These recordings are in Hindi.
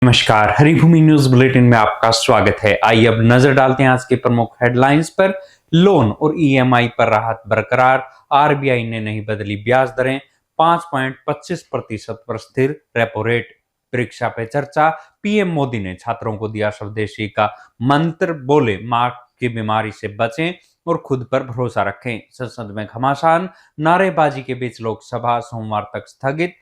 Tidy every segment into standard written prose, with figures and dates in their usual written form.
नमस्कार, हरिभूमि न्यूज बुलेटिन में आपका स्वागत है। आइए अब नजर डालते हैं आज के प्रमुख हेडलाइंस पर। लोन और ईएमआई पर राहत बरकरार, आरबीआई ने नहीं बदली ब्याज दरें, 5.25% पर स्थिर रेपो रेट। परीक्षा पे चर्चा, पीएम मोदी ने छात्रों को दिया स्वदेशी का मंत्र, बोले मां की बीमारी से बचें और खुद पर भरोसा रखें। संसद में घमासान, नारेबाजी के बीच लोकसभा सोमवार तक स्थगित।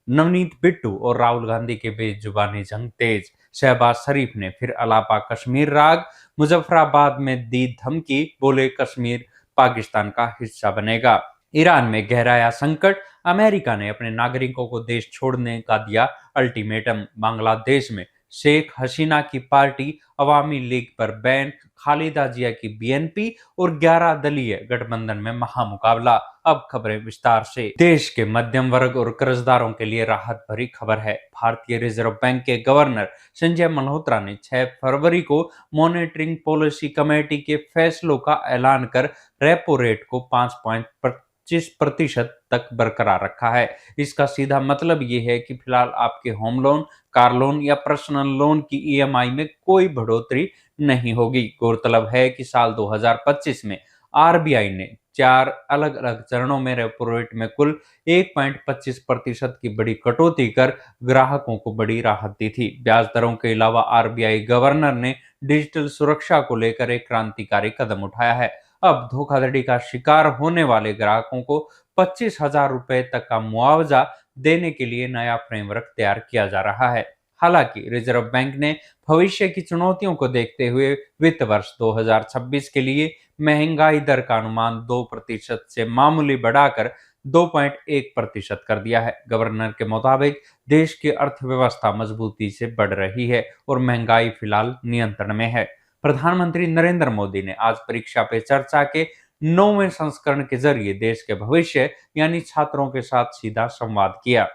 नवनीत बिट्टू और राहुल गांधी के बीच जुबानी जंग तेज। शहबाज शरीफ ने फिर अलापा कश्मीर राग, मुजफ्फराबाद में दी धमकी, बोले कश्मीर पाकिस्तान का हिस्सा बनेगा। ईरान में गहराया संकट, अमेरिका ने अपने नागरिकों को देश छोड़ने का दिया अल्टीमेटम। बांग्लादेश में शेख हसीना की पार्टी अवामी लीग पर बैन, खालिदा जिया की बीएनपी और 11 दलीय गठबंधन में महामुकाबला। अब खबरें विस्तार से। देश के मध्यम वर्ग और कर्जदारों के लिए राहत भरी खबर है। भारतीय रिजर्व बैंक के गवर्नर संजय मल्होत्रा ने 6 फरवरी को मॉनेटरिंग पॉलिसी कमेटी के फैसलों का ऐलान कर रेपो रेट को 5.25% तक बरकरार रखा है। इसका सीधा मतलब ये है कि फिलहाल आपके होम लोन, कार लोन या पर्सनल लोन की ईएमआई में कोई बढ़ोतरी नहीं होगी। गौरतलब है कि साल 2025 में आरबीआई ने 4 अलग अलग चरणों में रेपो रेट में कुल 1.25% की बड़ी कटौती कर ग्राहकों को बड़ी राहत दी थी। ब्याज दरों के अलावा आरबीआई गवर्नर ने डिजिटल सुरक्षा को लेकर एक क्रांतिकारी कदम उठाया है। अब धोखाधड़ी का शिकार होने वाले ग्राहकों को 25,000 रुपए तक का मुआवजा देने के लिए नया फ्रेमवर्क तैयार किया जा रहा है। हालांकि रिजर्व बैंक ने भविष्य की चुनौतियों को देखते हुए वित्त वर्ष 2026 के लिए महंगाई दर का अनुमान 2% से मामूली बढ़ाकर 2.1% कर दिया है। गवर्नर के मुताबिक देश की अर्थव्यवस्था मजबूती से बढ़ रही है और महंगाई फिलहाल नियंत्रण में है। प्रधानमंत्री नरेंद्र मोदी ने आज परीक्षा पे चर्चा के 9वें संस्करण के जरिए देश के भविष्य यानी छात्रों के साथ सीधा संवाद किया।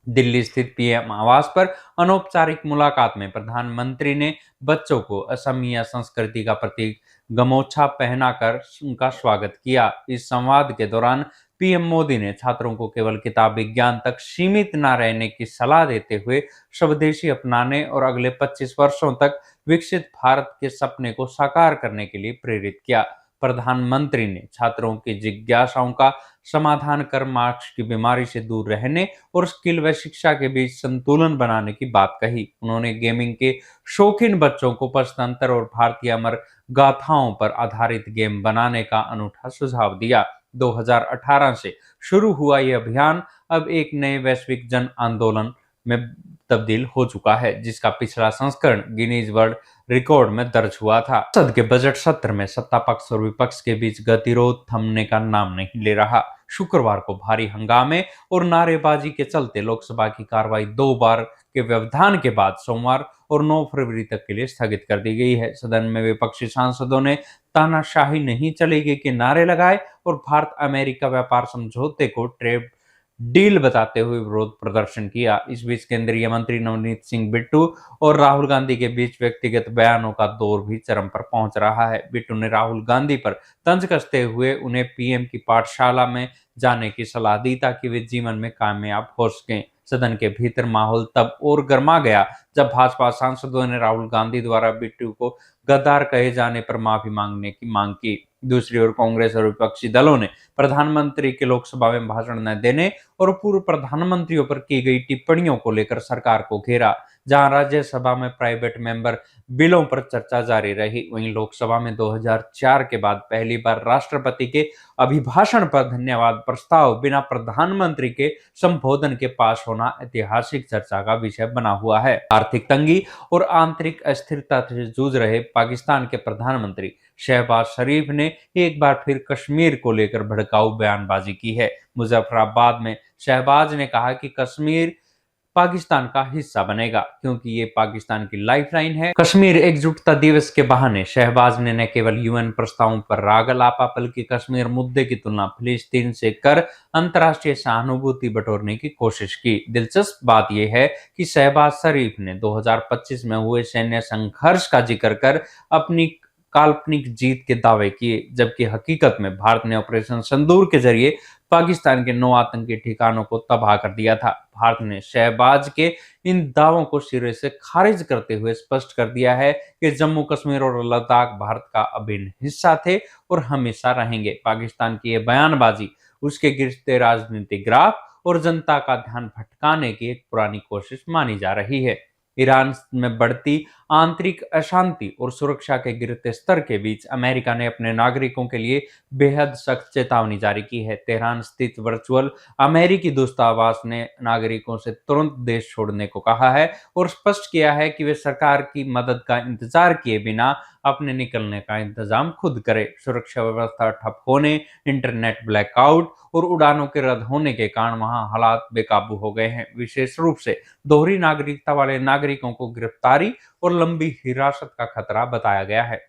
दिल्ली स्थित पीएम आवास पर अनौपचारिक मुलाकात में प्रधानमंत्री ने बच्चों को असमिया संस्कृति का प्रतीक गमोछा पहनाकर उनका स्वागत किया। इस संवाद के दौरान पीएम मोदी ने छात्रों को केवल किताबी ज्ञान तक सीमित न रहने की सलाह देते हुए स्वदेशी अपनाने और अगले 25 वर्षों तक विकसित भारत के सपने को साकार करने के लिए प्रेरित किया। प्रधानमंत्री ने छात्रों की जिज्ञासाओं का समाधान कर मार्क्स की बीमारी से दूर रहने और स्किल व शिक्षा के बीच संतुलन बनाने की बात कही। उन्होंने गेमिंग के शौकीन बच्चों को पंचतंत्र और भारतीय अमर गाथाओं पर आधारित गेम बनाने का अनूठा सुझाव दिया। 2018 से शुरू हुआ यह अभियान अब एक नए वैश्विक जन आंदोलन में तब्दील हो चुका है, जिसका पिछला संस्करण गिनीज वर्ल्ड रिकॉर्ड में दर्ज हुआ था। संसद के बजट सत्र में सत्ता पक्ष और विपक्ष के बीच गतिरोध थमने का नाम नहीं ले रहा। शुक्रवार को भारी हंगामे और नारेबाजी के चलते लोकसभा की कार्रवाई 2 बार के व्यवधान के बाद सोमवार और 9 फरवरी तक के लिए स्थगित कर दी गई है। सदन में विपक्षी सांसदों ने तानाशाही नहीं चलेगी के नारे लगाए और भारत अमेरिका व्यापार समझौते को ट्रेड डील बताते हुए विरोध प्रदर्शन किया। इस बीच केंद्रीय मंत्री नवनीत सिंह बिट्टू और राहुल गांधी के बीच व्यक्तिगत बयानों का दौर भी चरम पर पहुंच रहा है। बिट्टू ने राहुल गांधी पर तंज कसते हुए उन्हें पीएम की पाठशाला में जाने की सलाह दी ताकि वे जीवन में कामयाब हो सकें। सदन के भीतर माहौल तब और गर्मा गया जब भाजपा सांसदों ने राहुल गांधी द्वारा बिट्टू को गद्दार कहे जाने पर माफी मांगने की मांग की। दूसरी ओर कांग्रेस और विपक्षी दलों ने प्रधानमंत्री के लोकसभा में भाषण न देने और पूर्व प्रधानमंत्रियों पर की गई टिप्पणियों को लेकर सरकार को घेरा। जहां राज्यसभा में प्राइवेट मेंबर बिलों पर चर्चा जारी रही, वहीं लोकसभा में 2004 के बाद पहली बार राष्ट्रपति के अभिभाषण पर धन्यवाद प्रस्ताव बिना प्रधानमंत्री के संबोधन के पास होना ऐतिहासिक चर्चा का विषय बना हुआ है। आर्थिक तंगी और आंतरिक अस्थिरता से जूझ रहे पाकिस्तान के प्रधानमंत्री शहबाज शरीफ ने एक बार फिर कश्मीर को लेकर भड़काऊ बयानबाजी की है। मुजफ्फराबाद में शहबाज ने कहा कि कश्मीर पाकिस्तान का हिस्सा बनेगा क्योंकि ये पाकिस्तान की लाइफलाइन है। कश्मीर एकजुटता दिवस के बहाने शहबाज ने न केवल यूएन प्रस्तावों पर राग अलापा बल्कि कश्मीर मुद्दे की तुलना फिलिस्तीन से कर अंतर्राष्ट्रीय सहानुभूति बटोरने की कोशिश की। दिलचस्प बात यह है कि शहबाज शरीफ ने 2025 में हुए सैन्य संघर्ष का जिक्र कर अपनी काल्पनिक जीत के दावे किए, जबकि हकीकत में भारत ने ऑपरेशन सिंदूर के जरिए पाकिस्तान के 9 आतंकी ठिकानों को तबाह कर दिया था। भारत ने शहबाज के इन दावों को सिरे से खारिज करते हुए स्पष्ट कर दिया है कि जम्मू कश्मीर और लद्दाख भारत का अभिन्न हिस्सा थे और हमेशा रहेंगे। पाकिस्तान की यह बयानबाजी उसके गिरते राजनीतिक ग्राफ और जनता का ध्यान भटकाने की एक पुरानी कोशिश मानी जा रही है। ईरान में बढ़ती आंतरिक अशांति और सुरक्षा के गिरते स्तर के बीच अमेरिका ने अपने नागरिकों के लिए बेहद सख्त चेतावनी जारी की है। तेहरान स्थित वर्चुअल अमेरिकी दूतावास ने नागरिकों से तुरंत देश छोड़ने को कहा है और स्पष्ट किया है कि वे सरकार की मदद का इंतजार किए बिना अपने निकलने का इंतजाम खुद करें। सुरक्षा व्यवस्था ठप होने, इंटरनेट ब्लैकआउट और उड़ानों के रद्द होने के कारण वहां हालात बेकाबू हो गए हैं। विशेष रूप से दोहरी नागरिकता वाले नागरिकों को गिरफ्तारी और लंबी हिरासत का खतरा बताया गया है।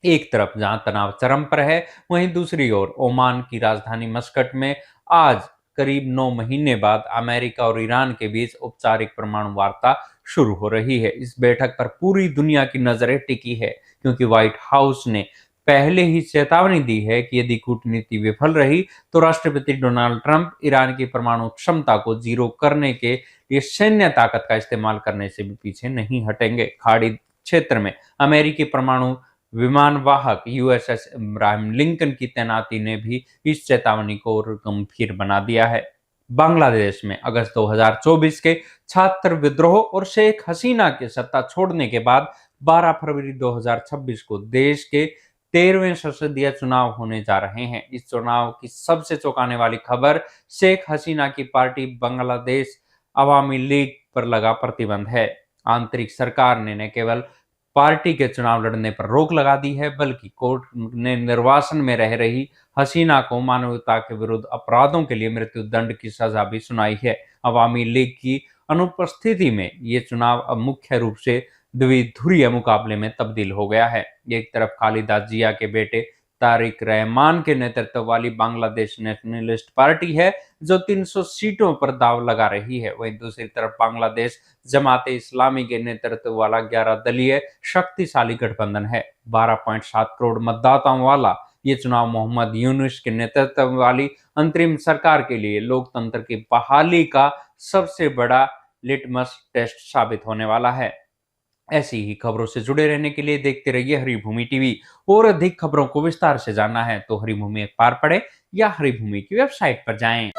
एक तरफ जहां तनाव चरम पर है, वहीं दूसरी ओर ओमान की राजधानी मस्कट में आज करीब 9 महीने बाद अमेरिका और ईरान के बीच औपचारिक परमाणु वार्ता शुरू हो रही है। इस बैठक पर पूरी दुनिया की नजरें टिकी है, क्योंकि व्हाइट हाउस ने पहले ही चेतावनी दी है कि यदि कूटनीति विफल रही तो राष्ट्रपति डोनाल्ड ट्रंप ईरान की परमाणु क्षमता को जीरो करने के लिए सैन्य ताकत का इस्तेमाल करने से भी पीछे नहीं हटेंगे। खाड़ी क्षेत्र में अमेरिकी परमाणु विमान वाहक यूएसएस इब्राहिम लिंकन की तैनाती ने भी इस चेतावनी को और गंभीर बना दिया है। बांग्लादेश में अगस्त 2024 के छात्र विद्रोह और शेख हसीना के सत्ता छोड़ने के बाद 12 फरवरी 2026 को देश के 13वें संसदीय चुनाव होने जा रहे हैं। इस चुनाव की सबसे चौंकाने वाली खबर शेख हसीना की पार्टी बांग्लादेश अवामी लीग पर लगा प्रतिबंध है। आंतरिक सरकार ने न केवल पार्टी के चुनाव लड़ने पर रोक लगा दी है, बल्कि कोर्ट ने निर्वासन में रह रही हसीना को मानवता के विरुद्ध अपराधों के लिए मृत्यु दंड की सजा भी सुनाई है। अवामी लीग की अनुपस्थिति में ये चुनाव अब मुख्य रूप से द्विध्रुवीय मुकाबले में तब्दील हो गया है। एक तरफ खालिदा जिया के बेटे तारिक रहमान के नेतृत्व वाली बांग्लादेश नेशनलिस्ट पार्टी है, जो 300 सीटों पर दांव लगा रही है। वहीं दूसरी तरफ बांग्लादेश जमाते इस्लामी के नेतृत्व वाला 11 दलीय शक्तिशाली गठबंधन है। 12.7 करोड़ मतदाताओं वाला ये चुनाव मोहम्मद यूनुस के नेतृत्व वाली अंतरिम सरकार के लिए लोकतंत्र की बहाली का सबसे बड़ा लिटमस टेस्ट साबित होने वाला है। ऐसी ही खबरों से जुड़े रहने के लिए देखते रहिए हरिभूमि टीवी। और अधिक खबरों को विस्तार से जानना है तो हरिभूमि अखबार पढ़ें या हरिभूमि की वेबसाइट पर जाएं।